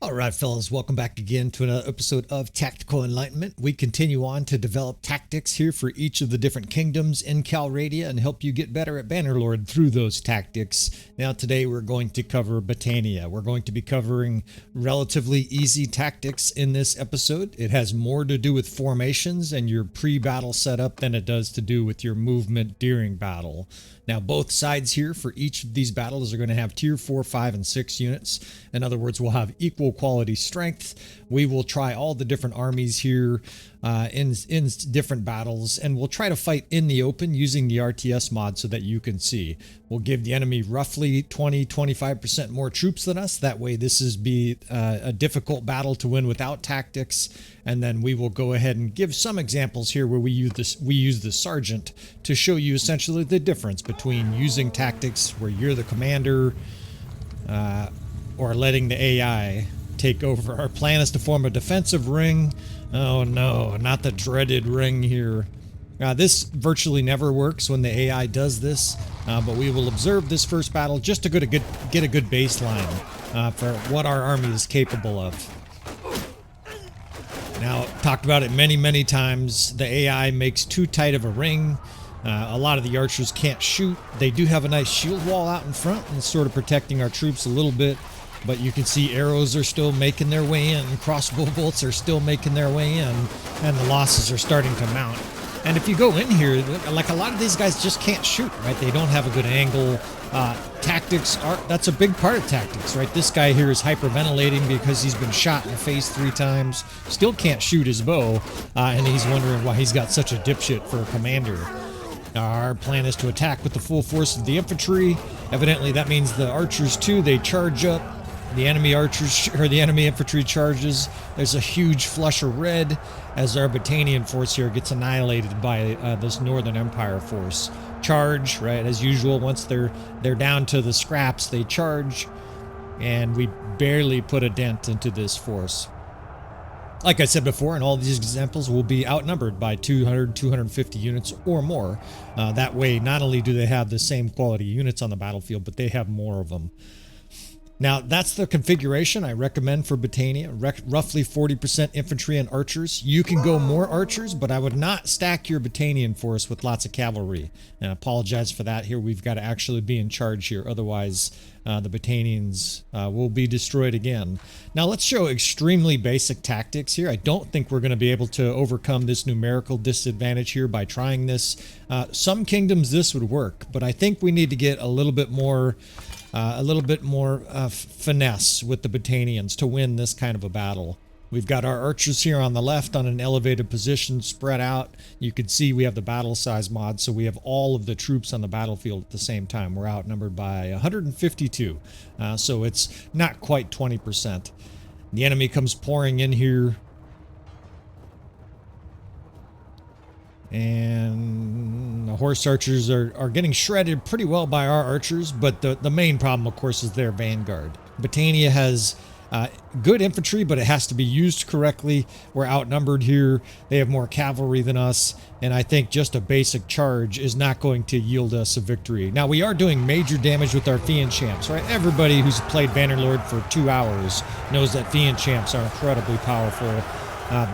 All right, fellas, welcome back again to another episode of Tactical Enlightenment. We continue on to develop tactics here for each of the different kingdoms in Calradia and help you get better at Bannerlord through those tactics. Now, today we're going to cover Battania. We're going to be covering relatively easy tactics in this episode. It has more to do with formations and your pre-battle setup than it does to do with your movement during battle. Now, both sides here for each of these battles are going to have tier 4, 5, and 6 units. In other words, we'll have equal quality strength. We will try all the different armies here in different battles, and we'll try to fight in the open using the RTS mod so that you can see. We'll give the enemy roughly 20-25% more troops than us. That way this is a difficult battle to win without tactics. And then we will go ahead and give some examples here where we use the sergeant to show you essentially the difference between using tactics where you're the commander or letting the AI take over. Our plan is to form a defensive ring. Oh no, not the dreaded ring here. This virtually never works when the AI does this, but we will observe this first battle just to get a good baseline for what our army is capable of. Now, talked about it many times. The AI makes too tight of a ring. A lot of the archers can't shoot. They do have a nice shield wall out in front and sort of protecting our troops a little bit. But you can see arrows are still making their way in. Crossbow bolts are still making their way in. And the losses are starting to mount. And if you go in here, like a lot of these guys just can't shoot, right? They don't have a good angle. Tactics that's a big part of tactics, right? This guy here is hyperventilating because he's been shot in the face 3 times. Still can't shoot his bow. And he's wondering why he's got such a dipshit for a commander. Our plan is to attack with the full force of the infantry. Evidently that means the archers too, they charge up. The enemy archers, or the enemy infantry charges. There's a huge flush of red as our Battanian force here gets annihilated by this Northern Empire force. Charge, right, as usual. Once they're down to the scraps, they charge, and we barely put a dent into this force. Like I said before, in all these examples, we'll be outnumbered by 200, 250 units or more. That way, not only do they have the same quality units on the battlefield, but they have more of them. Now, that's the configuration I recommend for Battania, roughly 40% infantry and archers. You can go more archers, but I would not stack your Battanian force with lots of cavalry. And I apologize for that here. We've got to actually be in charge here. Otherwise, the Battanians will be destroyed again. Now, let's show extremely basic tactics here. I don't think we're going to be able to overcome this numerical disadvantage here by trying this. Some kingdoms this would work, but I think we need to get a little bit more finesse with the Battanians to win this kind of a battle. We've got our archers here on the left on an elevated position spread out. You can see we have the battle size mod, so we have all of the troops on the battlefield at the same time. We're outnumbered by 152, so it's not quite 20%. The enemy comes pouring in here. And the horse archers are getting shredded pretty well by our archers, but the main problem, of course, is their vanguard. Battania has good infantry, but it has to be used correctly. We're outnumbered here. They have more cavalry than us, and I think just a basic charge is not going to yield us a victory. Now, we are doing major damage with our Fiend Champs, right? Everybody who's played Bannerlord for 2 hours knows that Fiend Champs are incredibly powerful.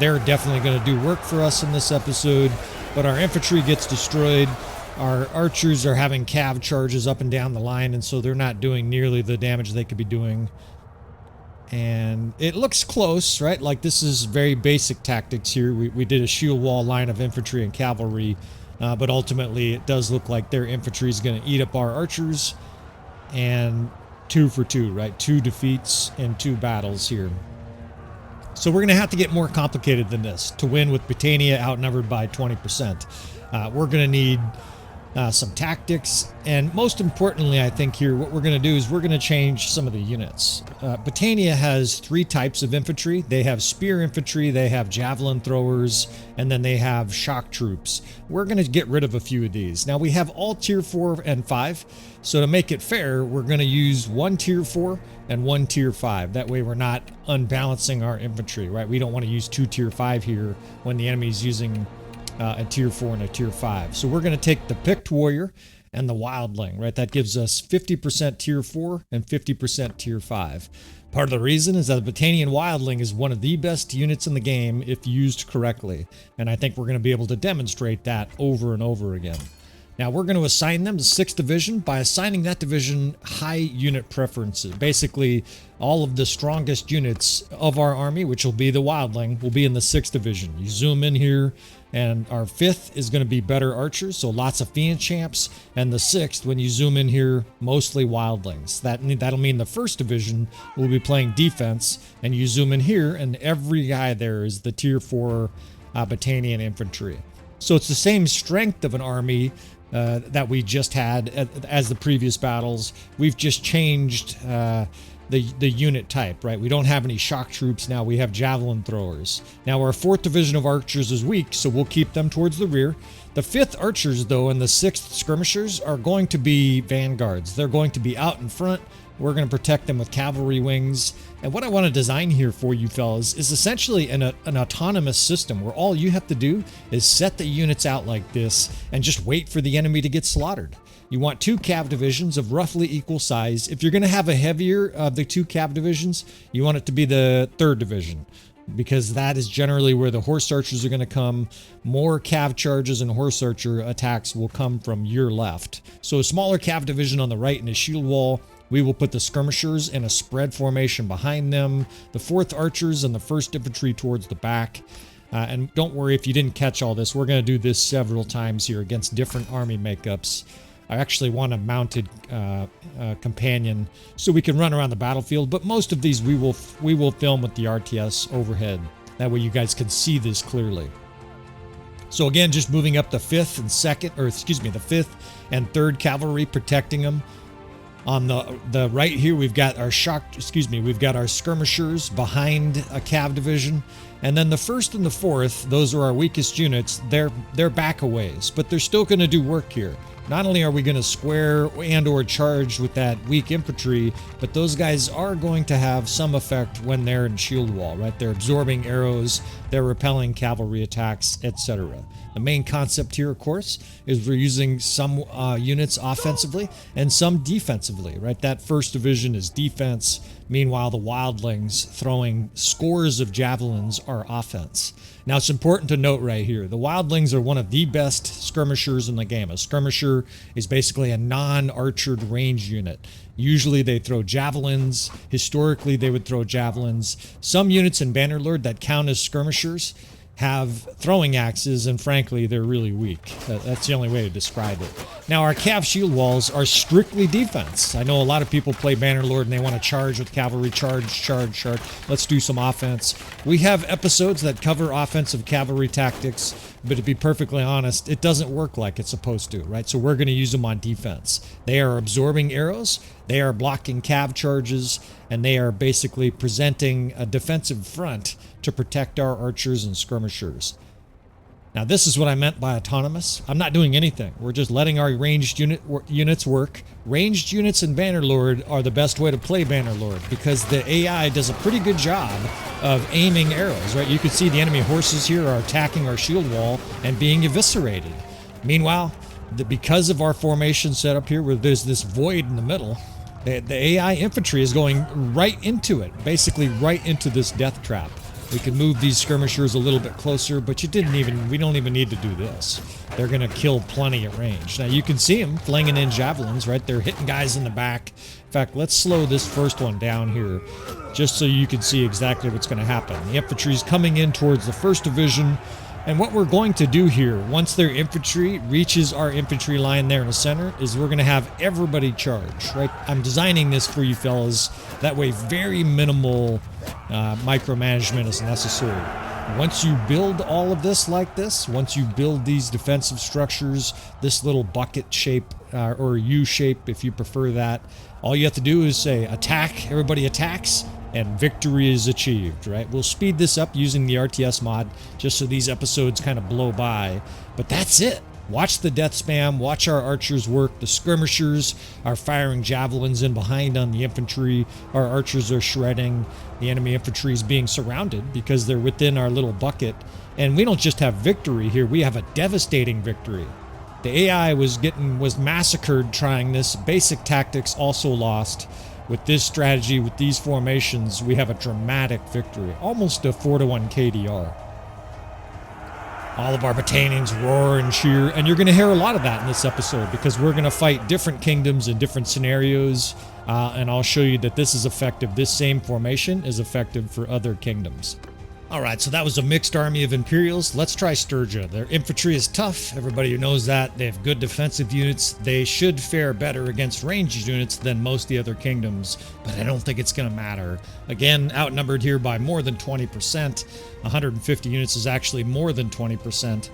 They're definitely going to do work for us in this episode. But our infantry gets destroyed. Our archers are having cav charges up and down the line, and so they're not doing nearly the damage they could be doing. And it looks close, right? Like this is very basic tactics here. We did a shield wall line of infantry and cavalry, but ultimately it does look like their infantry is going to eat up our archers. And 2 for 2, right? 2 defeats in 2 battles here. So we're going to have to get more complicated than this to win with Battania outnumbered by 20%. We're going to need some tactics, and most importantly, I think here what we're going to do is we're going to change some of the units. Battania has 3 types of infantry. They have spear infantry, they have javelin throwers, and then they have shock troops. We're going to get rid of a few of these. Now we have all tier 4 and 5, so to make it fair, we're going to use 1 tier 4 and 1 tier 5. That way we're not unbalancing our infantry, right? We don't want to use 2 tier 5 here when the enemy's using a tier 4 and a tier 5. So we're going to take the picked warrior and the wildling, right? That gives us 50% tier 4 and 50% tier 5. Part of the reason is that the Battanian Wildling is one of the best units in the game if used correctly, and I think we're going to be able to demonstrate that over and over again. Now we're going to assign them to 6th Division by assigning that division high unit preferences. Basically, all of the strongest units of our army, which will be the Wildling, will be in the 6th Division. You zoom in here, and our 5th is going to be better archers, so lots of Fiend Champs, and the 6th, when you zoom in here, mostly Wildlings. That'll mean the 1st Division will be playing defense, and you zoom in here, and every guy there is the Tier 4 Battanian infantry. So it's the same strength of an army that we just had as the previous battles. We've just changed the unit type, right? We don't have any shock troops now. We have javelin throwers. Now our 4th Division of archers is weak, so we'll keep them towards the rear. The 5th archers, though, and the 6th skirmishers are going to be vanguards. They're going to be out in front. We're going to protect them with cavalry wings. And what I want to design here for you fellas is essentially an autonomous system where all you have to do is set the units out like this and just wait for the enemy to get slaughtered. You want 2 cav divisions of roughly equal size. If you're going to have a heavier of the 2 cav divisions, you want it to be the 3rd division, because that is generally where the horse archers are going to come. More cav charges and horse archer attacks will come from your left. So a smaller cav division on the right and a shield wall. We will put the skirmishers in a spread formation behind them, the 4th archers and the 1st infantry towards the back. And don't worry if you didn't catch all this. We're going to do this several times here against different army makeups. I actually want a mounted companion so we can run around the battlefield, but most of these we will film with the RTS overhead. That way you guys can see this clearly. So again, just moving up the 5th and 2nd, or excuse me, the 5th and 3rd cavalry, protecting them. On the right here, we've got our we've got our skirmishers behind a cav division. And then the 1st and the 4th, those are our weakest units. They're back a ways, but they're still going to do work here. Not only are we going to square and or charge with that weak infantry, but those guys are going to have some effect when they're in shield wall, right? They're absorbing arrows, they're repelling cavalry attacks, etc. The main concept here, of course, is we're using some units offensively and some defensively, right? That 1st division is defense. Meanwhile, the wildlings throwing scores of javelins are offense. Now, it's important to note right here, the wildlings are one of the best skirmishers in the game. A skirmisher is basically a non-archered range unit. Usually they throw javelins. Historically, they would throw javelins. Some units in Bannerlord that count as skirmishers have throwing axes, and frankly, they're really weak. That's the only way to describe it. Now, our cav shield walls are strictly defense. I know a lot of people play Bannerlord and they want to charge with cavalry. Charge. Let's do some offense. We have episodes that cover offensive cavalry tactics, but to be perfectly honest, it doesn't work like it's supposed to, right? So we're going to use them on defense. They are absorbing arrows, they are blocking cav charges, and they are basically presenting a defensive front to protect our archers and skirmishers. Now, this is what I meant by autonomous. I'm not doing anything. We're just letting our ranged units work. Ranged units in Bannerlord are the best way to play Bannerlord because the AI does a pretty good job of aiming arrows, right? You can see the enemy horses here are attacking our shield wall and being eviscerated. Meanwhile, because of our formation set up here where there's this void in the middle, the AI infantry is going right into it, basically right into this death trap. We can move these skirmishers a little bit closer, but we don't even need to do this. They're going to kill plenty at range. Now you can see them flinging in javelins, right? They're hitting guys in the back. In fact, let's slow this first one down here, just so you can see exactly what's going to happen. The infantry's coming in towards the 1st division. And what we're going to do here, once their infantry reaches our infantry line there in the center, is we're going to have everybody charge, right? I'm designing this for you fellas. That way, very minimal micromanagement is necessary. Once you build all of this like this, once you build these defensive structures, this little bucket shape or U shape, if you prefer that, all you have to do is say attack, everybody attacks, and victory is achieved, right? We'll speed this up using the RTS mod just so these episodes kind of blow by, but that's it. Watch the death spam, watch our archers work. The skirmishers are firing javelins in behind on the infantry. Our archers are shredding. The enemy infantry is being surrounded because they're within our little bucket. And we don't just have victory here, we have a devastating victory. The AI was massacred trying this. Basic tactics also lost. with this strategy, with these formations, we have a dramatic victory. Almost a 4-to-1 KDR. All of our Battanians roar and cheer, and you're going to hear a lot of that in this episode because we're going to fight different kingdoms in different scenarios, and I'll show you that this is effective. This same formation is effective for other kingdoms. Alright, so that was a mixed army of Imperials. Let's try Sturgia. Their infantry is tough. Everybody knows that. They have good defensive units. They should fare better against ranged units than most of the other kingdoms, but I don't think it's going to matter. Again, outnumbered here by more than 20%. 150 units is actually more than 20%,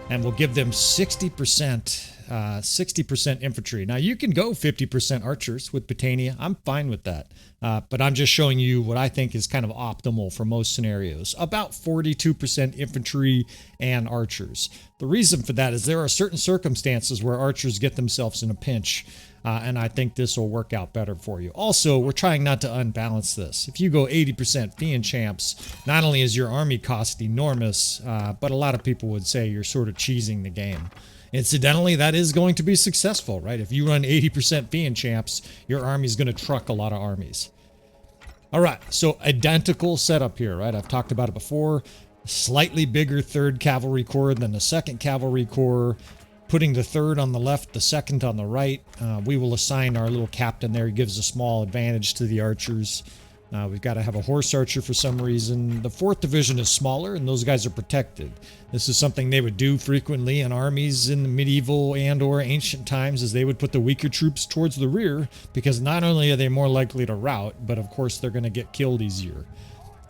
and we'll give them 60% infantry. Now, you can go 50% archers with Battania. I'm fine with that. But I'm just showing you what I think is kind of optimal for most scenarios. About 42% infantry and archers. The reason for that is there are certain circumstances where archers get themselves in a pinch, and I think this will work out better for you. Also, we're trying not to unbalance this. If you go 80% Fiend Champs, not only is your army cost enormous, but a lot of people would say you're sort of cheesing the game. Incidentally, that is going to be successful, right? If you run 80% Fiend Champs, your army's going to truck a lot of armies. All right, so identical setup here, right? I've talked about it before. Slightly bigger 3rd Cavalry Corps than the 2nd Cavalry Corps. Putting the 3rd on the left, the 2nd on the right. We will assign our little captain there. He gives a small advantage to the archers. We've got to have a horse archer for some reason. The 4th Division is smaller, and those guys are protected. This is something they would do frequently in armies in the medieval and or ancient times, as they would put the weaker troops towards the rear, because not only are they more likely to rout, but of course they're going to get killed easier.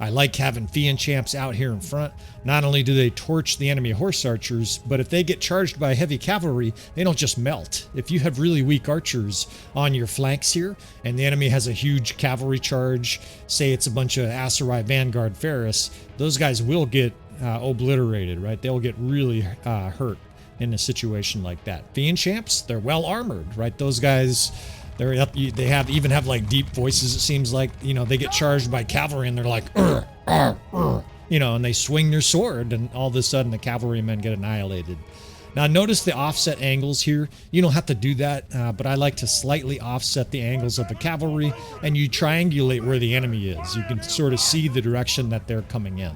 I like having Fiend Champs out here in front. Not only do they torch the enemy horse archers, but if they get charged by heavy cavalry, they don't just melt. If you have really weak archers on your flanks here, and the enemy has a huge cavalry charge, say it's a bunch of Aserai Vanguard Ferris, those guys will get obliterated, right? They'll get really hurt in a situation like that. Fiend Champs, they're well armored, right? Those guys... They even have like deep voices, it seems like. You know, they get charged by cavalry and they're like, you know, and they swing their sword, and all of a sudden the cavalrymen get annihilated. Now notice the offset angles here. You don't have to do that, but I like to slightly offset the angles of the cavalry, and you triangulate where the enemy is. You can sort of see the direction that they're coming in.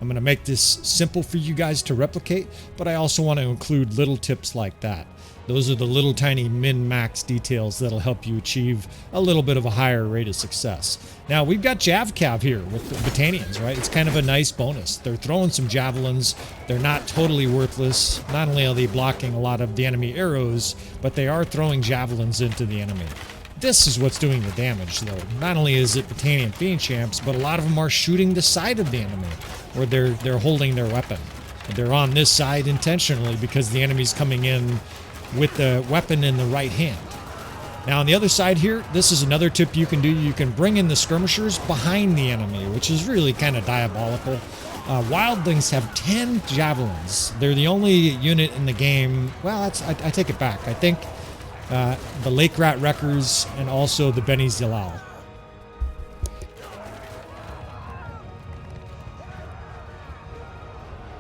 I'm going to make this simple for you guys to replicate, but I also want to include little tips like that. Those are the little tiny min-max details that'll help you achieve a little bit of a higher rate of success. Now, we've got JavCav here with the Battanians, right? It's kind of a nice bonus. They're throwing some javelins. They're not totally worthless. Not only are they blocking a lot of the enemy arrows, but they are throwing javelins into the enemy. This is what's doing the damage, though. Not only is it Battanian Fiend Champs, but a lot of them are shooting the side of the enemy, or they're holding their weapon. They're on this side intentionally because the enemy's coming in with the weapon in the right hand. Now on the other side here, this is another tip you can do. You can bring in the skirmishers behind the enemy, which is really kind of diabolical. Wildlings have 10 javelins. They're the only unit in the game. Well, I take it back. I think the Lake Rat Wreckers and also the Beni Zilal.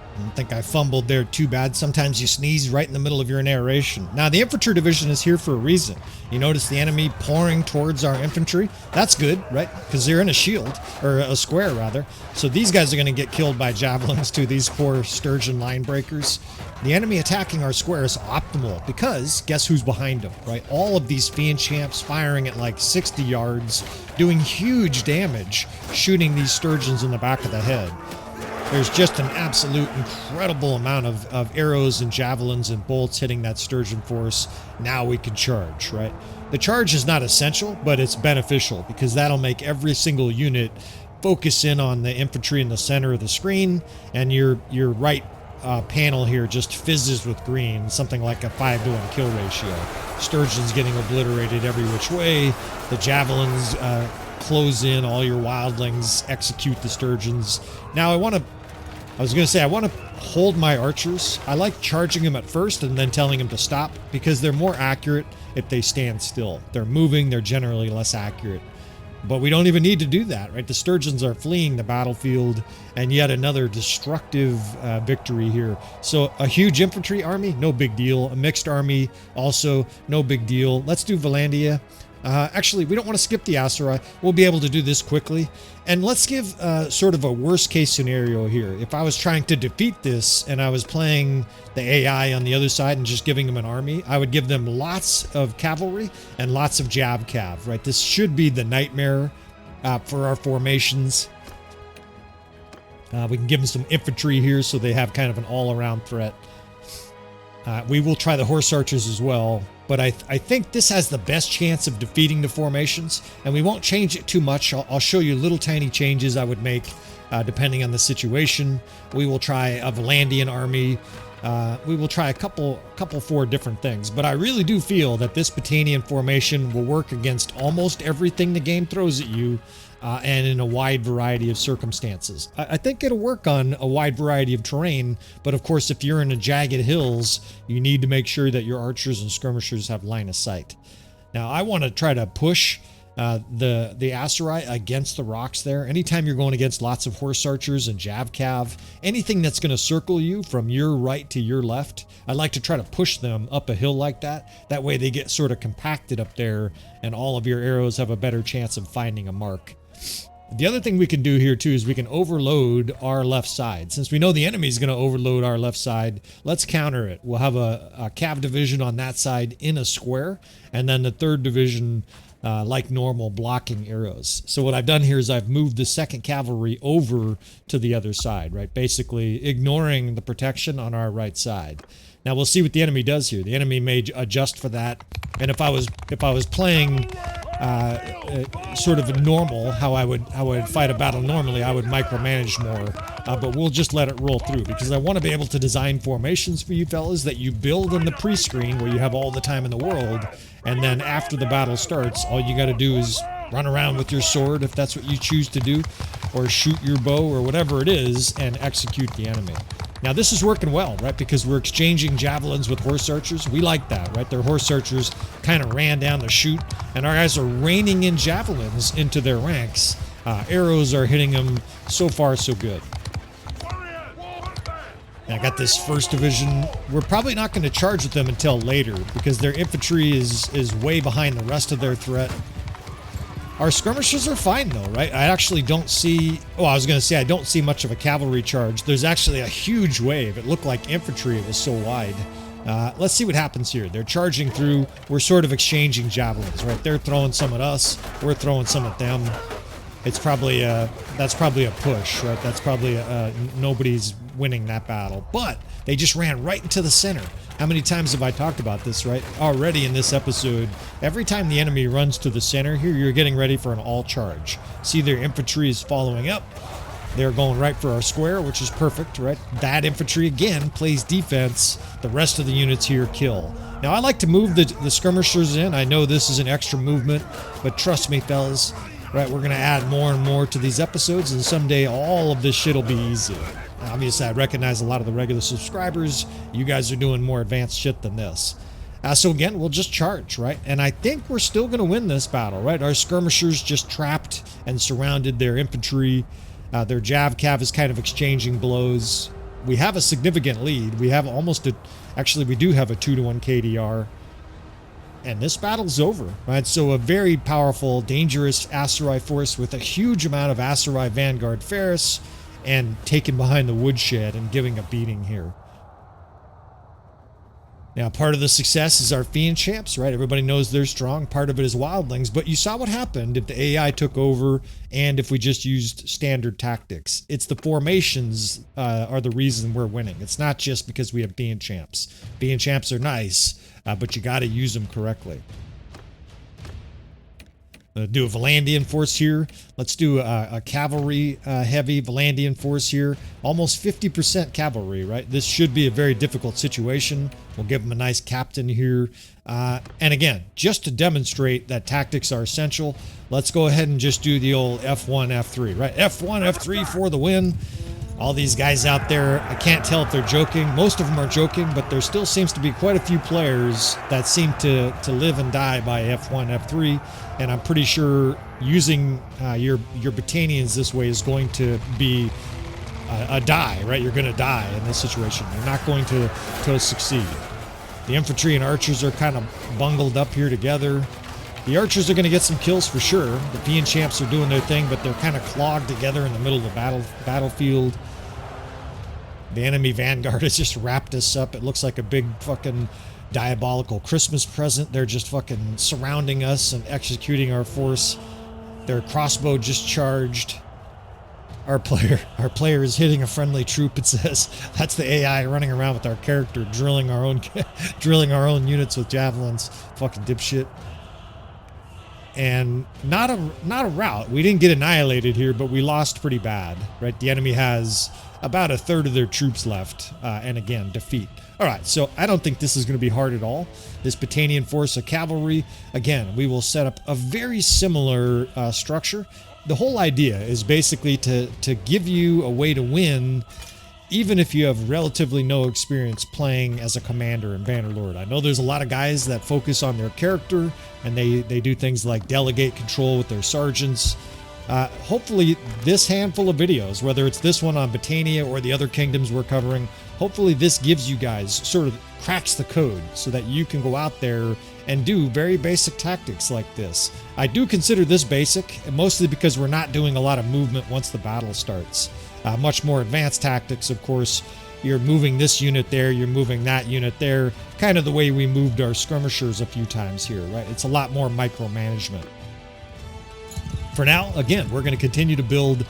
I don't think I fumbled there too bad. Sometimes you sneeze right in the middle of your narration. Now, the infantry division is here for a reason. You notice the enemy pouring towards our infantry. That's good, right? Because they're in a shield, or a square, rather. So these guys are going to get killed by javelins too, these poor Sturgian line breakers. The enemy attacking our square is optimal because guess who's behind them, right? All of these Fiend Champs firing at like 60 yards, doing huge damage, shooting these Sturgeons in the back of the head. There's just an absolute incredible amount of arrows and javelins and bolts hitting that Sturgeon force. Now we can charge, right? The charge is not essential, but it's beneficial because that'll make every single unit focus in on the infantry in the center of the screen, and your right panel here just fizzes with green, something like a 5-to-1 kill ratio. Sturgeon's getting obliterated every which way. The javelins close in, all your wildlings execute the Sturgeons. Now I want to hold my archers. I like charging them at first and then telling them to stop because they're more accurate if they stand still. They're moving, they're generally less accurate. But we don't even need to do that, right? The Sturgeons are fleeing the battlefield, and yet another destructive victory here. So a huge infantry army, no big deal. A mixed army, also no big deal. Let's do Vlandia. Actually, we don't want to skip the Aserai. We'll be able to do this quickly. And let's give sort of a worst case scenario here. If I was trying to defeat this and I was playing the AI on the other side and just giving them an army, I would give them lots of cavalry and lots of cav, right? This should be the nightmare for our formations. We can give them some infantry here so they have kind of an all-around threat. We will try the horse archers as well, but I think this has the best chance of defeating the formations, and we won't change it too much. I'll show you little tiny changes I would make depending on the situation. We will try a Vlandian army. We will try a couple 4 different things, but I really do feel that this Battanian formation will work against almost everything the game throws at you. And in a wide variety of circumstances. I think it'll work on a wide variety of terrain, but of course if you're in the jagged hills, you need to make sure that your archers and skirmishers have line of sight. Now I want to try to push the Aserai against the rocks there. Anytime you're going against lots of horse archers and cav, anything that's going to circle you from your right to your left, I'd like to try to push them up a hill like that. That way they get sort of compacted up there and all of your arrows have a better chance of finding a mark. The other thing we can do here too is we can overload our left side. Since we know the enemy is going to overload our left side, let's counter it. We'll have a cav division on that side in a square, and then the 3rd division like normal blocking arrows. So what I've done here is I've moved the 2nd Cavalry over to the other side, right? Basically ignoring the protection on our right side. Now we'll see what the enemy does here. The enemy may adjust for that, and if I was playing sort of normal, how I would fight a battle normally, I would micromanage more, but we'll just let it roll through because I want to be able to design formations for you fellas that you build in the pre-screen where you have all the time in the world, and then after the battle starts, all you got to do is run around with your sword if that's what you choose to do, or shoot your bow or whatever it is and execute the enemy. Now this is working well, right? Because we're exchanging javelins with horse archers. We like that, right? Their horse archers kind of ran down the chute, and our guys are raining in javelins into their ranks. Arrows are hitting them. So far, so good. Now I got this 1st division. We're probably not going to charge with them until later because their infantry is way behind the rest of their threat. Our skirmishers are fine though, right? I actually don't see... Oh, I was going to say I don't see much of a cavalry charge. There's actually a huge wave. It looked like infantry. It was so wide. Let's see what happens here. They're charging through. We're sort of exchanging javelins, right? They're throwing some at us. We're throwing some at them. It's probably that's probably a push, right? That's probably nobody's winning that battle. But they just ran right into the center. How many times have I talked about this, right? Already in this episode, every time the enemy runs to the center here, you're getting ready for an all charge. See, their infantry is following up. They're going right for our square, which is perfect, right? That infantry, again, plays defense. The rest of the units here kill. Now, I like to move the skirmishers in. I know this is an extra movement, but trust me, fellas, right? We're going to add more and more to these episodes, and someday all of this shit will be easy. Obviously, I recognize a lot of the regular subscribers. You guys are doing more advanced shit than this. So again, we'll just charge, right? And I think we're still going to win this battle, right? Our skirmishers just trapped and surrounded their infantry. Their cav is kind of exchanging blows. We have a significant lead. We have almost a... Actually, we do have a 2-to-1 KDR. And this battle's over, right? So a very powerful, dangerous Aserai force with a huge amount of Aserai Vanguard Ferris, and taken behind the woodshed and giving a beating here. Now, part of the success is our Fiend Champs, right? Everybody knows they're strong. Part of it is Wildlings, but you saw what happened if the AI took over and if we just used standard tactics. It's the formations are the reason we're winning. It's not just because we have Fiend Champs. Fiend Champs are nice, but you got to use them correctly. Do a Vlandian force here. Let's do a cavalry heavy Vlandian force here. Almost 50% cavalry, right? This should be a very difficult situation. We'll give them a nice captain here. And again, just to demonstrate that tactics are essential, let's go ahead and just do the old F1, F3, right? F1, F3 for the win. All these guys out there, I can't tell if they're joking. Most of them are joking, but there still seems to be quite a few players that seem to live and die by F1, F3. And I'm pretty sure using your Battanians this way is going to be a die, right? You're going to die in this situation. You're not going to succeed. The infantry and archers are kind of bungled up here together. The archers are going to get some kills for sure. The Fiend Champs are doing their thing, but they're kind of clogged together in the middle of the battlefield. The enemy vanguard has just wrapped us up. It looks like a big fucking diabolical Christmas present. They're just fucking surrounding us and executing our force. Their crossbow just charged. Our player is hitting a friendly troop. It says that's the AI running around with our character, drilling our own units with javelins. Fucking dipshit. And not a rout. We didn't get annihilated here, but we lost pretty bad, right? The enemy has about a third of their troops left, and again, defeat. All right, so I don't think this is going to be hard at all. This Battanian force of cavalry, again, we will set up a very similar structure. The whole idea is basically to give you a way to win, even if you have relatively no experience playing as a commander in Bannerlord. I know there's a lot of guys that focus on their character, and they do things like delegate control with their sergeants. Hopefully this handful of videos, whether it's this one on Battania or the other kingdoms we're covering, hopefully this gives you guys, sort of cracks the code so that you can go out there and do very basic tactics like this. I do consider this basic, mostly because we're not doing a lot of movement once the battle starts. Much more advanced tactics, of course, you're moving this unit there, you're moving that unit there, kind of the way we moved our skirmishers a few times here, right? It's a lot more micromanagement. For now, again, we're going to continue to build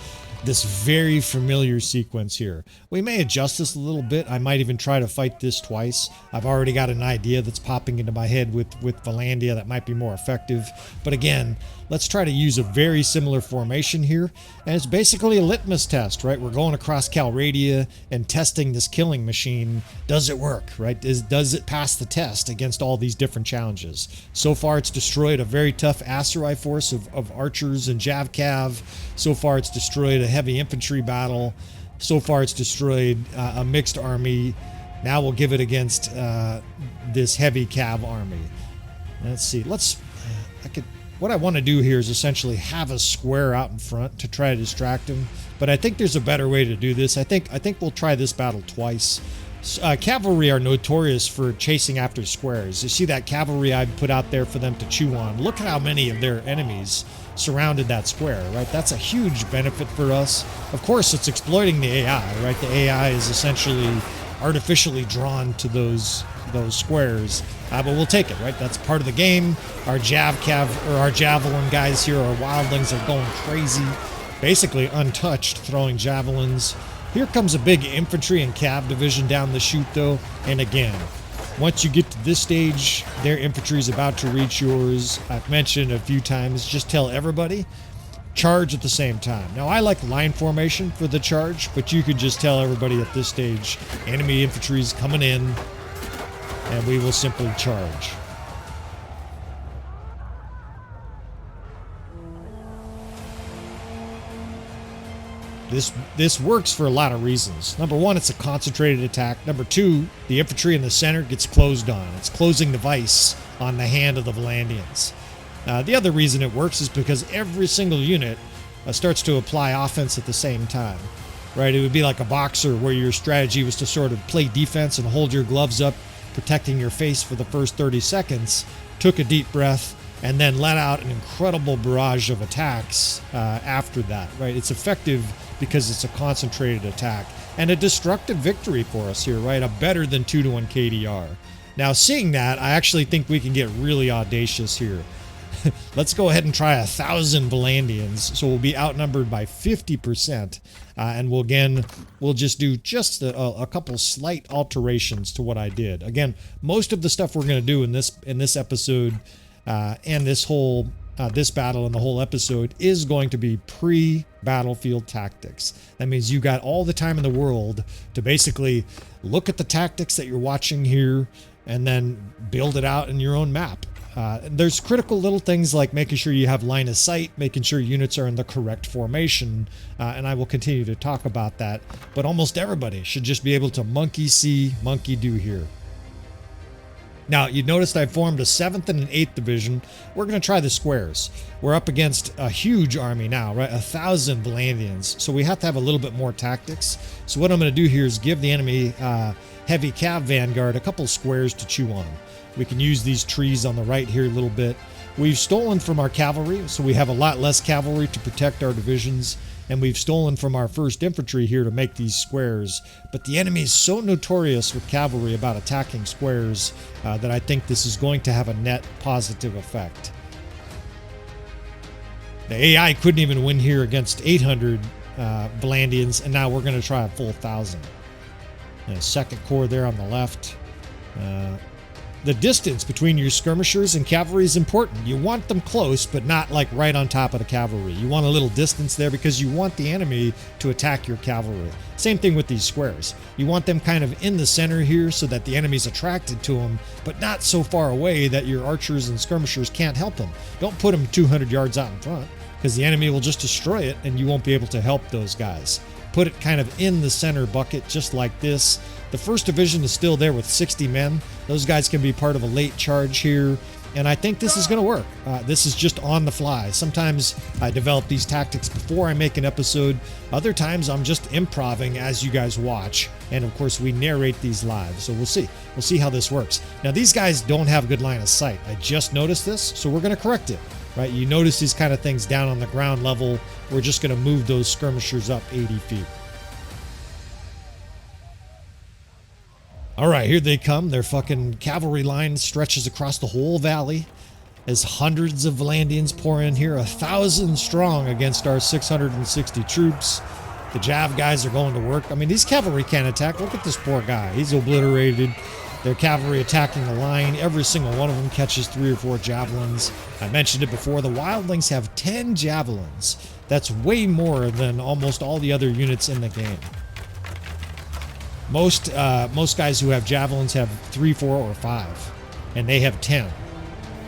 this very familiar sequence here. We may adjust this a little bit. I might even try to fight this twice. I've already got an idea that's popping into my head with Vlandia that might be more effective. But again, let's try to use a very similar formation here. And it's basically a litmus test, right? We're going across Calradia and testing this killing machine. Does it work, right? Does it pass the test against all these different challenges? So far, it's destroyed a very tough Aserai force of archers and Javcav. So far, it's destroyed a heavy infantry battle. So far, it's destroyed a mixed army. Now we'll give it against this heavy cav army. Let's see. What I want to do here is essentially have a square out in front to try to distract him. But I think there's a better way to do this. I think we'll try this battle twice. Cavalry are notorious for chasing after squares. You see that cavalry I put out there for them to chew on. Look at how many of their enemies surrounded that square, right? That's a huge benefit for us. Of course, it's exploiting the AI, right? The AI is essentially artificially drawn to those squares, but we'll take it, right? That's part of the game. Our our javelin guys here, our wildlings, are going crazy, basically untouched, throwing javelins. Here comes a big infantry and cav division down the chute, though, and again, once you get to this stage, their infantry is about to reach yours. I've mentioned a few times, just tell everybody, charge at the same time. Now, I like line formation for the charge, but you could just tell everybody at this stage, enemy infantry is coming in, and we will simply charge. This works for a lot of reasons. Number one, it's a concentrated attack. Number two, the infantry in the center gets closed on. It's closing the vice on the hand of the Vlandians. The other reason it works is because every single unit starts to apply offense at the same time, right? It would be like a boxer where your strategy was to sort of play defense and hold your gloves up, protecting your face for the first 30 seconds, took a deep breath, and then let out an incredible barrage of attacks after that, right? It's effective because it's a concentrated attack and a destructive victory for us here, right? A better than 2-to-1 KDR. Now, seeing that, I actually think we can get really audacious here. Let's go ahead and try 1,000 Vlandians, so we'll be outnumbered by 50%, and we'll just do a couple slight alterations to what I did. Again, most of the stuff we're going to do in this episode and this battle and the whole episode is going to be pre-battlefield tactics. That means you got all the time in the world to basically look at the tactics that you're watching here and then build it out in your own map. There's critical little things like making sure you have line of sight, making sure units are in the correct formation, and I will continue to talk about that. But almost everybody should just be able to monkey see, monkey do here. Now, you noticed I formed a 7th and an 8th division. We're going to try the squares. We're up against a huge army now, right? 1,000 Vlandians. So we have to have a little bit more tactics. So what I'm going to do here is give the enemy heavy cav vanguard a couple squares to chew on. We can use these trees on the right here a little bit. We've stolen from our cavalry, so we have a lot less cavalry to protect our divisions, and we've stolen from our 1st Infantry here to make these squares. But the enemy is so notorious with cavalry about attacking squares that I think this is going to have a net positive effect. The AI couldn't even win here against 800 Vlandians, and now we're going to try a full 1,000. And 2nd Corps there on the left. The distance between your skirmishers and cavalry is important. You want them close, but not like right on top of the cavalry. You want a little distance there because you want the enemy to attack your cavalry. Same thing with these squares. You want them kind of in the center here so that the enemy's attracted to them, but not so far away that your archers and skirmishers can't help them. Don't put them 200 yards out in front because the enemy will just destroy it and you won't be able to help those guys. Put it kind of in the center bucket, just like this. The 1st Division is still there with 60 men. Those guys can be part of a late charge here, and I think this is going to work. This is just on the fly. Sometimes I develop these tactics before I make an episode. Other times I'm just improvising as you guys watch, and of course we narrate these live, so we'll see. We'll see how this works. Now these guys don't have good line of sight. I just noticed this, so we're going to correct it. Right? You notice these kind of things down on the ground level. We're just going to move those skirmishers up 80 feet. All right, here they come. Their fucking cavalry line stretches across the whole valley as hundreds of Vlandians pour in here, 1,000 strong against our 660 troops. The Jav guys are going to work. I mean, these cavalry can't attack. Look at this poor guy. He's obliterated. Their cavalry attacking the line. Every single one of them catches 3 or 4 javelins. I mentioned it before. The wildlings have 10 javelins. That's way more than almost all the other units in the game. Most guys who have javelins have 3, 4, or 5, and they have 10.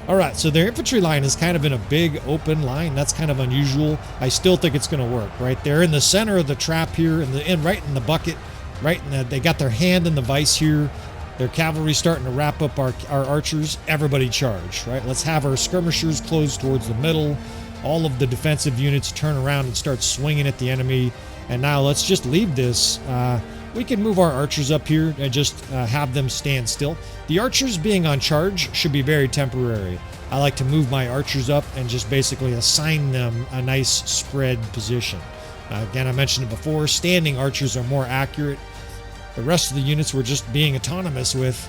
All right, so their infantry line is kind of in a big open line. That's kind of unusual. I still think it's going to work. Right, they're in the center of the trap here, right in the bucket. Right, they got their hand in the vice here. Their cavalry starting to wrap up our archers. Everybody charge. Right, let's have our skirmishers close towards the middle. All of the defensive units turn around and start swinging at the enemy. And now let's just leave this. We can move our archers up here and just have them stand still. The archers being on charge should be very temporary. I like to move my archers up and just basically assign them a nice spread position. Again, I mentioned it before, standing archers are more accurate. The rest of the units we're just being autonomous with.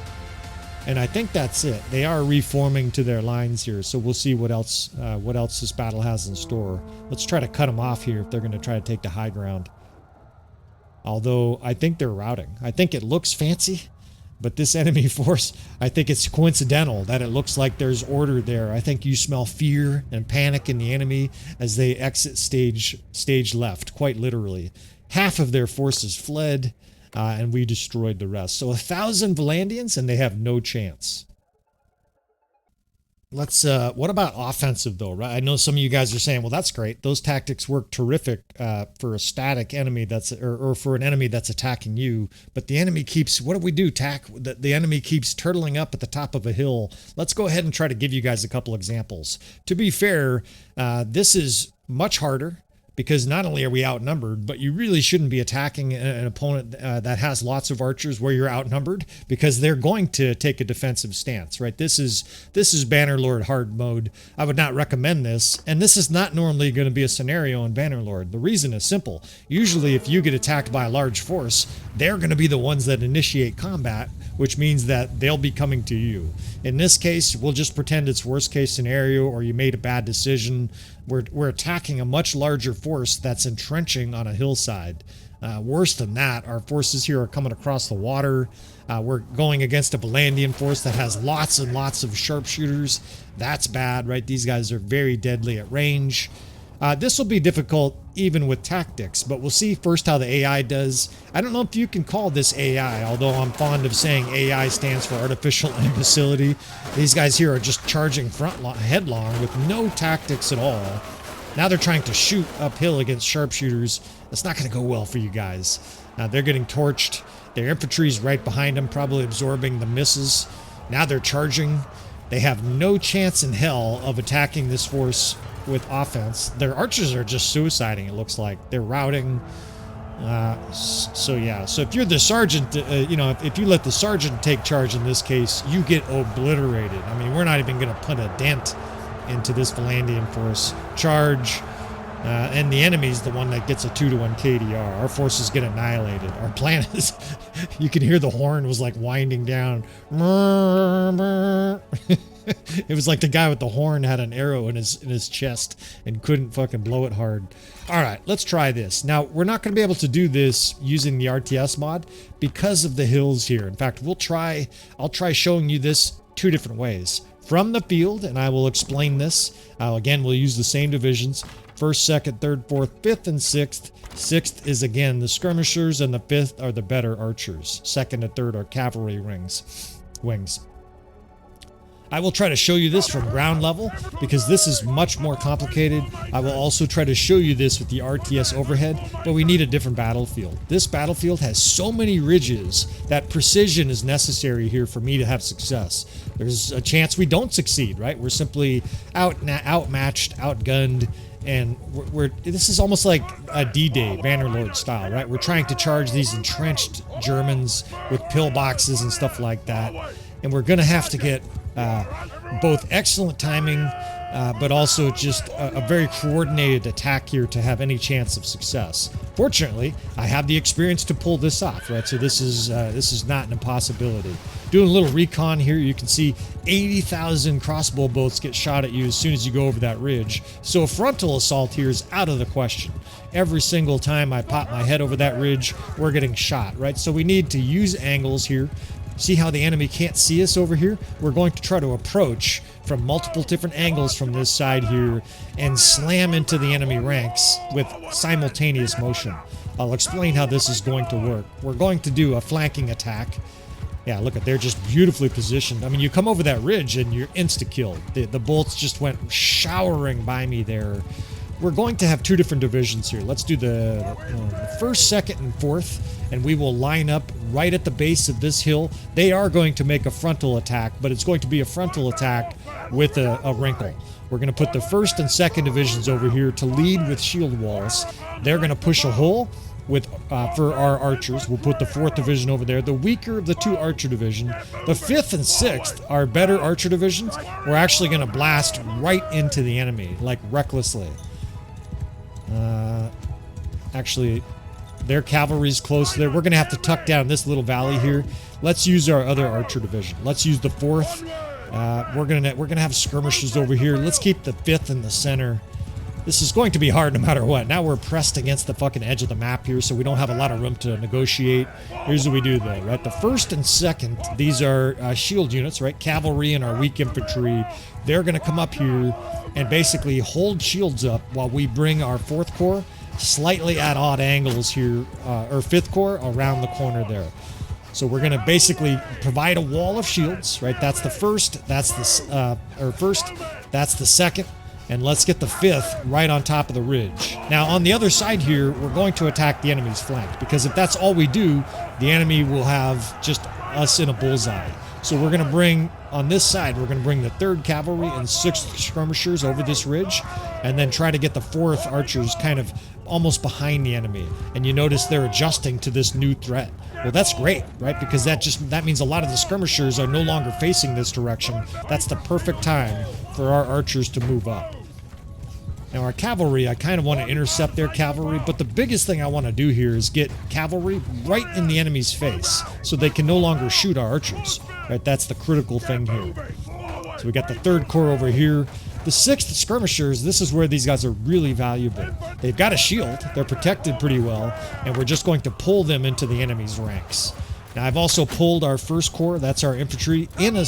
And I think that's it. They are reforming to their lines here, so we'll see what else this battle has in store. Let's try to cut them off here if they're going to try to take the high ground. Although I think they're routing. I think it looks fancy, but this enemy force, I think it's coincidental that it looks like there's order there. I think you smell fear and panic in the enemy as they exit stage left, quite literally. Half of their forces fled, and we destroyed the rest. So 1,000 Vlandians, and they have no chance. Let's, what about offensive though, right? I know some of you guys are saying, well, that's great. Those tactics work terrific for a static enemy that's, or for an enemy that's attacking you. But the enemy keeps, what do we do? The enemy keeps turtling up at the top of a hill. Let's go ahead and try to give you guys a couple examples. To be fair, this is much harder. Because not only are we outnumbered, but you really shouldn't be attacking an opponent that has lots of archers where you're outnumbered, because they're going to take a defensive stance, right? This is Bannerlord hard mode. I would not recommend this, and this is not normally going to be a scenario in Bannerlord. The reason is simple. Usually if you get attacked by a large force, they're going to be the ones that initiate combat, which means that they'll be coming to you. In this case, we'll just pretend it's worst case scenario, or you made a bad decision. We're attacking a much larger force that's entrenching on a hillside. Worse than that, our forces here are coming across the water. We're going against a Vlandian force that has lots and lots of sharpshooters. That's bad, right? These guys are very deadly at range. This will be difficult even with tactics, but we'll see first how the AI does. I don't know if you can call this AI, although I'm fond of saying AI stands for artificial imbecility. These guys here are just charging headlong with no tactics at all. Now they're trying to shoot uphill against sharpshooters. That's not going to go well for you guys. They're getting torched. Their infantry's right behind them, probably absorbing the misses. Now they're charging. They have no chance in hell of attacking this force with offense. Their archers are just suiciding, it looks like. They're routing. So yeah, so if you're the sergeant, if you let the sergeant take charge in this case, you get obliterated. I mean, we're not even going to put a dent into this Vlandian force. Charge. And the enemy's the one that gets a 2-to-1 KDR. Our forces get annihilated. Our plan is, you can hear the horn was like winding down. It was like the guy with the horn had an arrow in his chest and couldn't fucking blow it hard. All right, let's try this. Now, we're not going to be able to do this using the RTS mod because of the hills here. In fact, I'll try showing you this 2 different ways. From the field, and I will explain this. Again, we'll use the same divisions. 1st, 2nd, 3rd, 4th, 5th, and 6th. 6th is, again, the skirmishers, and the 5th are the better archers. 2nd and 3rd are cavalry wings. I will try to show you this from ground level because this is much more complicated. I will also try to show you this with the RTS overhead, but we need a different battlefield. This battlefield has so many ridges that precision is necessary here for me to have success. There's a chance we don't succeed, right? We're simply outmatched, outgunned, and this is almost like a D-Day, Bannerlord style, right? We're trying to charge these entrenched Germans with pillboxes and stuff like that, and we're going to have to get both excellent timing, but also just a very coordinated attack here to have any chance of success. Fortunately, I have the experience to pull this off, right? So this is not an impossibility. Doing a little recon here, you can see 80,000 crossbow bolts get shot at you as soon as you go over that ridge. So a frontal assault here is out of the question. Every single time I pop my head over that ridge, we're getting shot, right? So we need to use angles here. See how the enemy can't see us over here? We're going to try to approach from multiple different angles from this side here and slam into the enemy ranks with simultaneous motion. I'll explain how this is going to work. We're going to do a flanking attack. Yeah, look at, they're just beautifully positioned. I mean, you come over that ridge and you're insta-killed. The bolts just went showering by me there. We're going to have 2 different divisions here. Let's do the 1st, 2nd, and 4th, and we will line up right at the base of this hill. They are going to make a frontal attack, but it's going to be a frontal attack with a wrinkle. We're going to put the 1st and 2nd divisions over here to lead with shield walls. They're going to push a hole with for our archers. We'll put the 4th division over there, the weaker of the 2 archer division. The 5th and 6th are better archer divisions. We're actually going to blast right into the enemy, like recklessly. Actually, their cavalry's close there. We're going to have to tuck down this little valley here. Let's use our other archer division. Let's use the 4th. We're gonna have skirmishers over here. Let's keep the 5th in the center. This is going to be hard no matter what. Now we're pressed against the fucking edge of the map here, so we don't have a lot of room to negotiate. Here's what we do though, right? The 1st and 2nd, these are shield units, right? Cavalry and our weak infantry. They're gonna come up here and basically hold shields up while we bring our 4th Corps slightly at odd angles here, or 5th Corps around the corner there. So we're going to basically provide a wall of shields, right? That's the 1st, that's the 1st, that's the 2nd, and let's get the 5th right on top of the ridge. Now on the other side here, we're going to attack the enemy's flank, because if that's all we do, the enemy will have just us in a bullseye. So we're going to bring, on this side, we're going to bring the 3rd Cavalry and 6th Skirmishers over this ridge, and then try to get the 4th Archers kind of almost behind the enemy. And you notice they're adjusting to this new threat. Well, that's great, right? Because that means a lot of the Skirmishers are no longer facing this direction. That's the perfect time for our Archers to move up. Now our cavalry, I kind of want to intercept their cavalry, but the biggest thing I want to do here is get cavalry right in the enemy's face so they can no longer shoot our archers, right? That's the critical thing here. So we got the 3rd Corps over here. The 6th Skirmishers, this is where these guys are really valuable. They've got a shield, they're protected pretty well, and we're just going to pull them into the enemy's ranks. Now I've also pulled our 1st Corps, that's our infantry, in a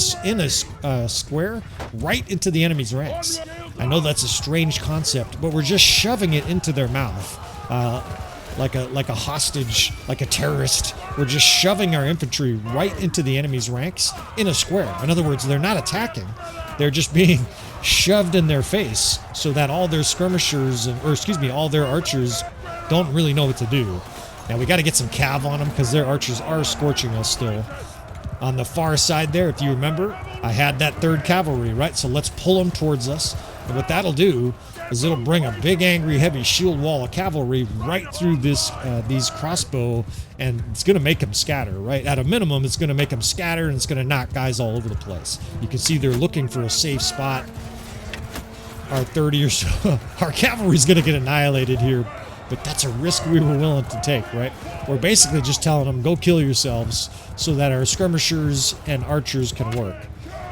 square right into the enemy's ranks. I know that's a strange concept, but we're just shoving it into their mouth, like a hostage, like a terrorist. We're just shoving our infantry right into the enemy's ranks in a square. In other words, they're not attacking; they're just being shoved in their face, so that all their skirmishers, all their archers, don't really know what to do. Now we got to get some cav on them because their archers are scorching us still. On the far side there, if you remember, I had that 3rd Cavalry, right? So let's pull them towards us. And what that'll do is it'll bring a big, angry, heavy shield wall of cavalry right through these crossbow, and it's going to make them scatter, right? At a minimum, it's going to make them scatter, and it's going to knock guys all over the place. You can see they're looking for a safe spot. our 30 or so. Our cavalry's going to get annihilated here, but that's a risk we were willing to take, right? We're basically just telling them, go kill yourselves so that our skirmishers and archers can work.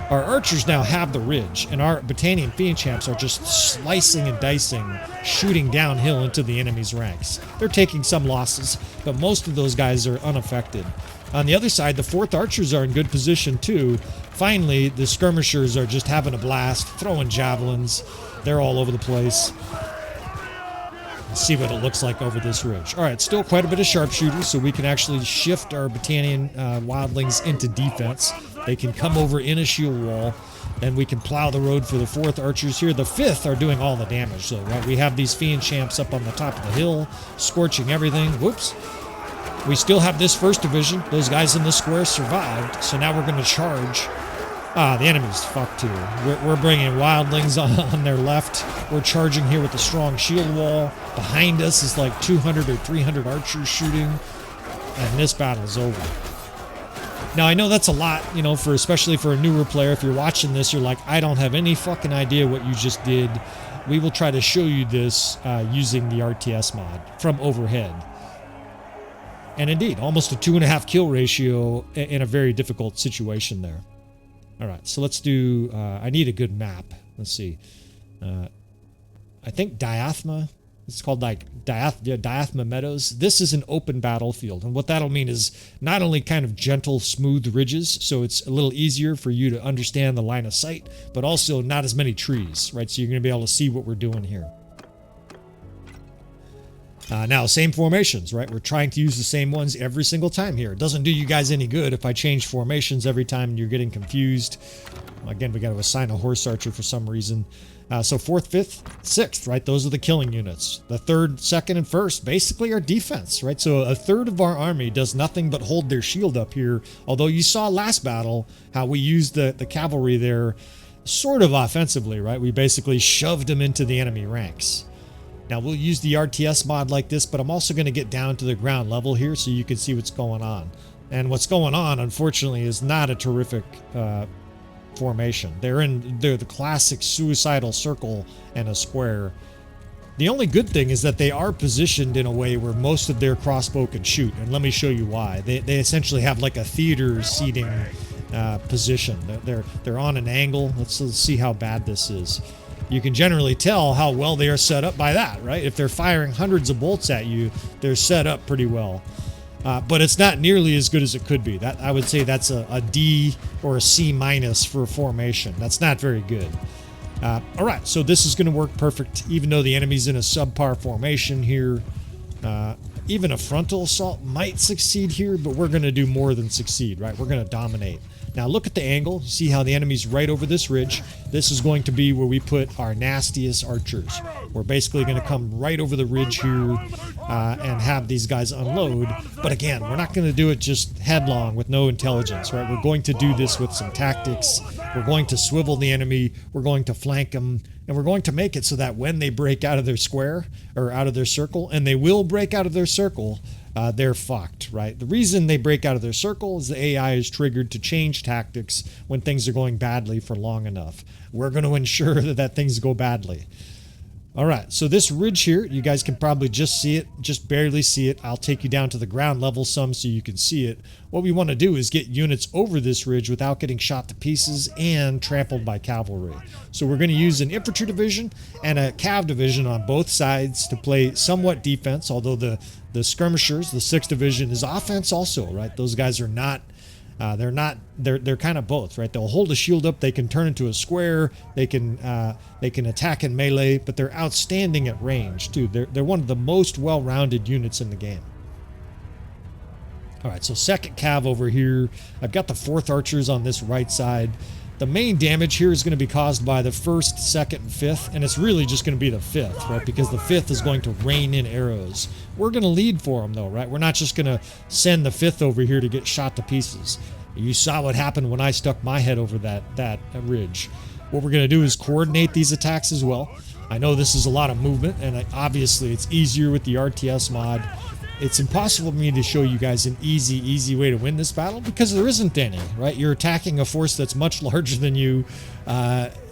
Our archers now have the ridge, and our Battanian fiend champs are just slicing and dicing, shooting downhill into the enemy's ranks. They're taking some losses, but most of those guys are unaffected. On the other side, the 4th archers are in good position too. Finally, the skirmishers are just having a blast, throwing javelins. They're all over the place. Let's see what it looks like over this ridge. All right, still quite a bit of sharpshooters, so we can actually shift our Battanian wildlings into defense. They can come over in a shield wall, and we can plow the road for the 4th archers here. The 5th are doing all the damage, though, right? We have these fiend champs up on the top of the hill, scorching everything. Whoops. We still have this 1st division. Those guys in the square survived, so now we're going to charge. The enemy's fucked too. We're bringing wildlings on their left. We're charging here with a strong shield wall. Behind us is like 200 or 300 archers shooting, and this battle's over. Now, I know that's a lot, you know, especially for a newer player. If you're watching this, you're like, I don't have any fucking idea what you just did. We will try to show you this using the RTS mod from overhead. And indeed, almost a 2.5 kill ratio in a very difficult situation there. All right, so let's do, I need a good map. Let's see. I think Diathma. It's called like Diathma Meadows. This is an open battlefield. And what that'll mean is not only kind of gentle, smooth ridges, so it's a little easier for you to understand the line of sight, but also not as many trees, right? So you're going to be able to see what we're doing here. Now, same formations, right? We're trying to use the same ones every single time here. It doesn't do you guys any good if I change formations every time and you're getting confused. Again, we got to assign a horse archer for some reason. So 4th, 5th, 6th, right? Those are the killing units. The 3rd, 2nd, and 1st basically are defense, right? So a third of our army does nothing but hold their shield up here. Although you saw last battle how we used the cavalry there sort of offensively, right? We basically shoved them into the enemy ranks. Now, we'll use the RTS mod like this, but I'm also going to get down to the ground level here so you can see what's going on. And what's going on, unfortunately, is not a terrific formation. They're the classic suicidal circle and a square. The only good thing is that they are positioned in a way where most of their crossbow can shoot, and let me show you why. They essentially have like a theater seating position. They're on an angle. Let's see how bad this is. You can generally tell how well they are set up by that, right? If they're firing hundreds of bolts at you, they're set up pretty well. But it's not nearly as good as it could be. That I would say that's a D or a C minus for formation. That's not very good. All right, so this is going to work perfect, even though the enemy's in a subpar formation here. Even a frontal assault might succeed here, but we're going to do more than succeed, right? We're going to dominate. Now look at the angle. See how the enemy's right over this ridge. This is going to be where we put our nastiest archers. We're basically going to come right over the ridge here and have these guys unload. But again, we're not going to do it just headlong with no intelligence, right? We're going to do this with some tactics. We're going to swivel the enemy. We're going to flank them. And we're going to make it so that when they break out of their square or out of their circle, and they will break out of their circle, they're fucked, right? The reason they break out of their circle is the AI is triggered to change tactics when things are going badly for long enough. We're going to ensure that things go badly. All right, so this ridge here, you guys can probably just see it, just barely see it. I'll take you down to the ground level some so you can see it. What we want to do is get units over this ridge without getting shot to pieces and trampled by cavalry. So we're going to use an infantry division and a cav division on both sides to play somewhat defense, although the skirmishers, the 6th division, is offense also, right? Those guys are not... they're kind of both, right? They'll hold a shield up, they can turn into a square, they can attack in melee, but they're outstanding at range too. They're one of the most well-rounded units in the game. All right, so 2nd cav over here. I've got the 4th archers on this right side. The main damage here is going to be caused by the 1st, 2nd, and 5th, and it's really just going to be the 5th, right? Because the 5th is going to rain in arrows. We're going to lead for them, though, right? We're not just going to send the 5th over here to get shot to pieces. You saw what happened when I stuck my head over that ridge. What we're going to do is coordinate these attacks as well. I know this is a lot of movement, and obviously it's easier with the RTS mod. It's impossible for me to show you guys an easy way to win this battle because there isn't any, right? You're attacking a force that's much larger than you,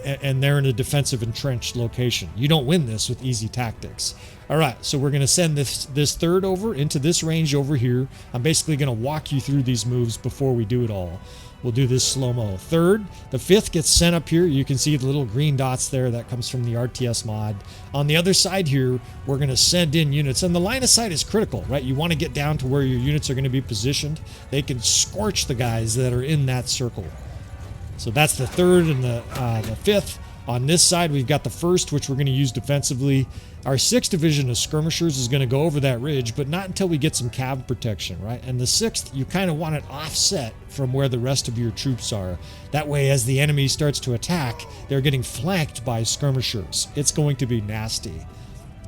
and they're in a defensive entrenched location. You don't win this with easy tactics. All right, so we're going to send this third over into this range over here. I'm basically going to walk you through these moves before we do it all. We'll do this slow-mo. Third, the fifth gets sent up here. You can see the little green dots there. That comes from the RTS mod. On the other side here, we're going to send in units. And the line of sight is critical, right? You want to get down to where your units are going to be positioned. They can scorch the guys that are in that circle. So that's the third and the fifth. On this side, we've got the first, which we're going to use defensively. Our 6th division of skirmishers is going to go over that ridge, but not until we get some cav protection, right? And the 6th, you kind of want it offset from where the rest of your troops are. That way, as the enemy starts to attack, they're getting flanked by skirmishers. It's going to be nasty.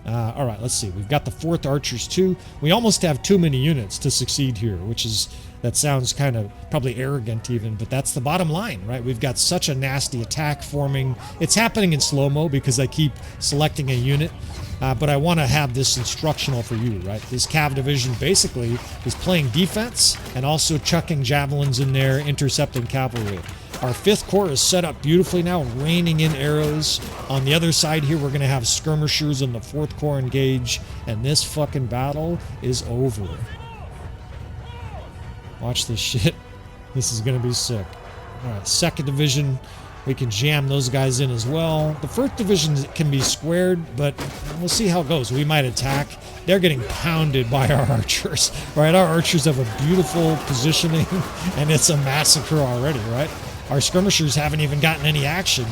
All right, let's see. We've got the 4th archers too. We almost have too many units to succeed here, which is... That sounds kind of probably arrogant even, but that's the bottom line, right? We've got such a nasty attack forming. It's happening in slow-mo because I keep selecting a unit, but I want to have this instructional for you, right? This cav division basically is playing defense and also chucking javelins in there, intercepting cavalry. Our 5th corps is set up beautifully now, raining in arrows. On the other side here, we're going to have skirmishers and the 4th corps engage, and this fucking battle is over. Watch this shit. This is going to be sick. All right, 2nd division. We can jam those guys in as well. The 1st division can be squared, but we'll see how it goes. We might attack. They're getting pounded by our archers. Right, our archers have a beautiful positioning, and it's a massacre already, right? Our skirmishers haven't even gotten any action.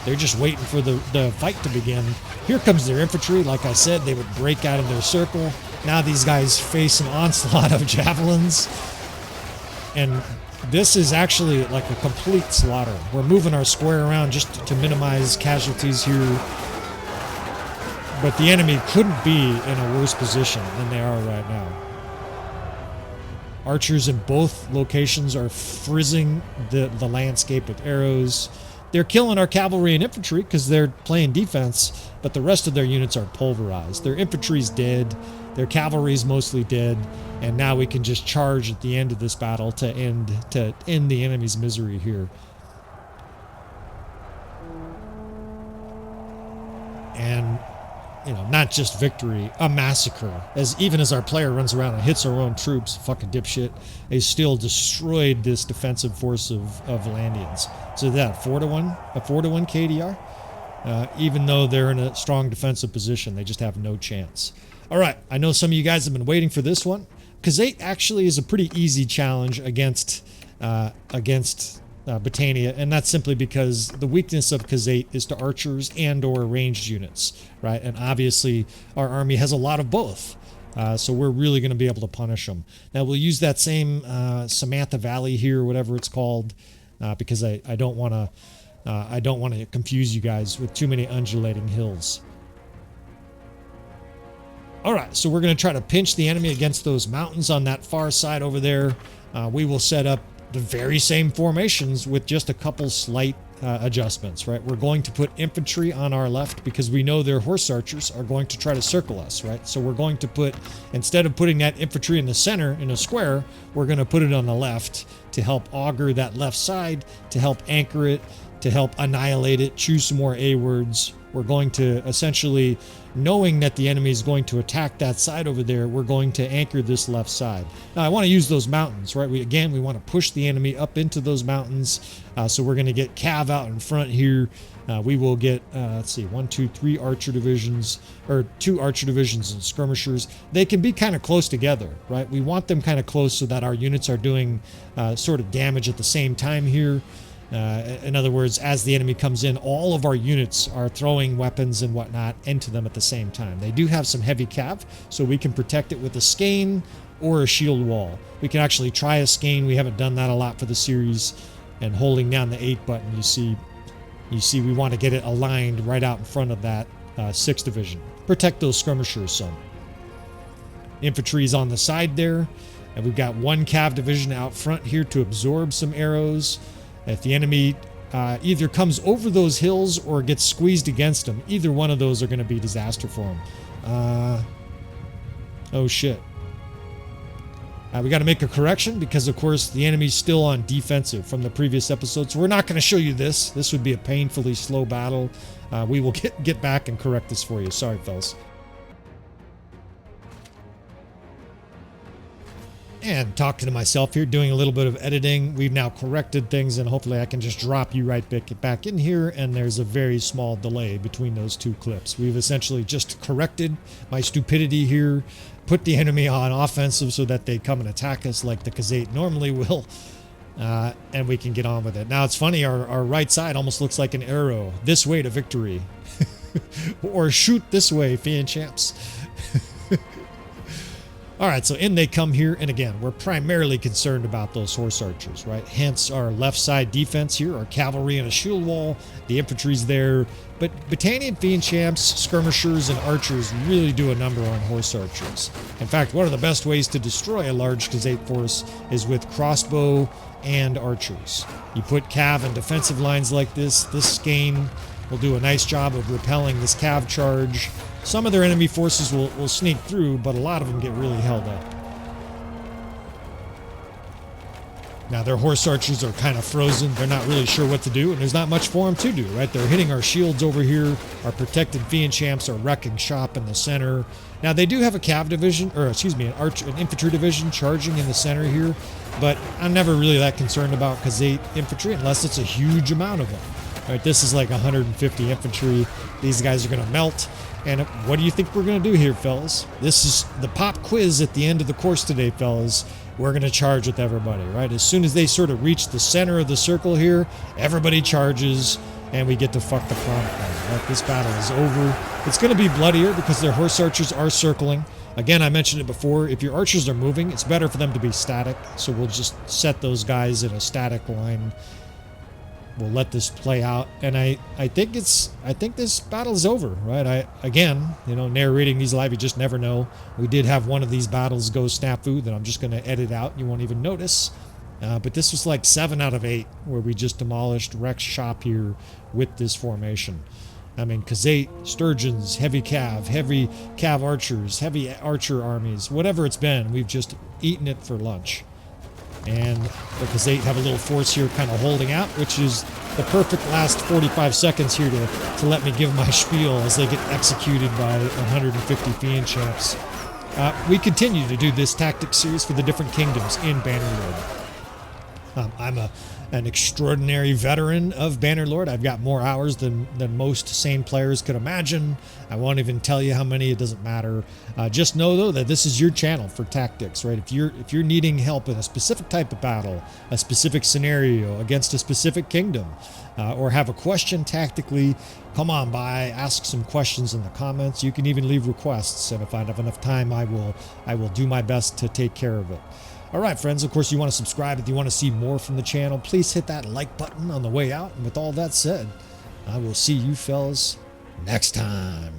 They're just waiting for the fight to begin. Here comes their infantry. Like I said, they would break out of their circle. Now these guys face an onslaught of javelins. And this is actually like a complete slaughter. We're moving our square around just to minimize casualties here. But the enemy couldn't be in a worse position than they are right now. Archers in both locations are frizzing the landscape with arrows. They're killing our cavalry and infantry because they're playing defense, but the rest of their units are pulverized. Their infantry's dead. Their cavalry's mostly dead, and now we can just charge at the end of this battle to end the enemy's misery here. And, you know, not just victory, a massacre. Even as our player runs around and hits our own troops, fucking dipshit, they still destroyed this defensive force of Vlandians. So that, a 4-1 KDR? Even though they're in a strong defensive position, they just have no chance. All right, I know some of you guys have been waiting for this one. Khazate actually is a pretty easy challenge against Battania, and that's simply because the weakness of Khazate is to archers and or ranged units, right? And obviously our army has a lot of both, so we're really going to be able to punish them. Now we'll use that same Samantha Valley here, whatever it's called, because I don't want to confuse you guys with too many undulating hills. All right, so we're going to try to pinch the enemy against those mountains on that far side over there. We will set up the very same formations with just a couple slight adjustments, right? We're going to put infantry on our left because we know their horse archers are going to try to circle us, right? So we're going to put, instead of putting that infantry in the center in a square, we're going to put it on the left to help augur that left side, to help anchor it, to help annihilate it, choose some more A words. We're going to essentially, knowing that the enemy is going to attack that side over there, we're going to anchor this left side. Now, I want to use those mountains, right? We want to push the enemy up into those mountains. So we're going to get cav out in front here. We will get, let's see, 1, 2, 3 archer divisions, or 2 archer divisions and skirmishers. They can be kind of close together, right? We want them kind of close so that our units are doing sort of damage at the same time here. In other words, as the enemy comes in, all of our units are throwing weapons and whatnot into them at the same time. They do have some heavy cav, so we can protect it with a skein or a shield wall. We can actually try a skein. We haven't done that a lot for the series. And holding down the 8 button, you see we want to get it aligned right out in front of that 6th division. Protect those skirmishers some. Infantry's on the side there, and we've got 1 cav division out front here to absorb some arrows. If the enemy either comes over those hills or gets squeezed against them, either one of those are going to be disaster for them. Oh shit. We got to make a correction because, of course, the enemy's still on defensive from the previous episode. So we're not going to show you this. This would be a painfully slow battle. We will get back and correct this for you. Sorry, fellas. And talking to myself here, doing a little bit of editing. We've now corrected things, and hopefully I can just drop you right back in here, and there's a very small delay between those two clips. We've essentially just corrected my stupidity here, put the enemy on offensive so that they come and attack us like the Khazate normally will, and we can get on with it. Now, it's funny, our right side almost looks like an arrow. This way to victory. Or shoot this way, Fiend Champs. All right, so in they come here, and again, we're primarily concerned about those horse archers, right? Hence our left side defense here, our cavalry and a shield wall, the infantry's there, but Battanian Fiend Champs, skirmishers, and archers really do a number on horse archers. In fact, one of the best ways to destroy a large Khazate force is with crossbow and archers. You put cav in defensive lines like this skein will do a nice job of repelling this cav charge. Some of their enemy forces will sneak through, but a lot of them get really held up. Now, their horse archers are kind of frozen. They're not really sure what to do, and there's not much for them to do, right? They're hitting our shields over here. Our protected Fiend Champs are wrecking shop in the center. Now, they do have a cav division, or excuse me, an infantry division charging in the center here, but I'm never really that concerned about Khazate infantry unless it's a huge amount of them. All right, this is like 150 infantry. These guys are going to melt. And what do you think we're going to do here, fellas? This is the pop quiz at the end of the course today, fellas. We're going to charge with everybody, right? As soon as they sort of reach the center of the circle here, everybody charges, and we get to fuck the promenade. Right? This battle is over. It's going to be bloodier because their horse archers are circling. Again, I mentioned it before. If your archers are moving, it's better for them to be static. So we'll just set those guys in a static line. We'll let this play out, and I think this battle is over, right? Again, narrating these live, you just never know. We did have one of these battles go snafu that I'm just going to edit out. You won't even notice. But this was like 7 out of 8 where we just demolished Rex shop here with this formation. I mean, Khazate, Sturgeons, heavy cav archers, heavy archer armies, whatever it's been, we've just eaten it for lunch. And the Khazate have a little force here kind of holding out, which is the perfect last 45 seconds here to let me give my spiel as they get executed by 150 Fiend Champs. We continue to do this tactics series for the different kingdoms in Bannerlord. I'm an extraordinary veteran of Bannerlord. I've got more hours than most sane players could imagine. I won't even tell you how many. It doesn't matter. Just know though that this is your channel for tactics, right? If you're needing help in a specific type of battle, a specific scenario against a specific kingdom, or have a question tactically, come on by, ask some questions in the comments. You can even leave requests, and if I have enough time, I will do my best to take care of it. All right, friends, of course, you want to subscribe if you want to see more from the channel. Please hit that like button on the way out. And with all that said, I will see you fellas next time.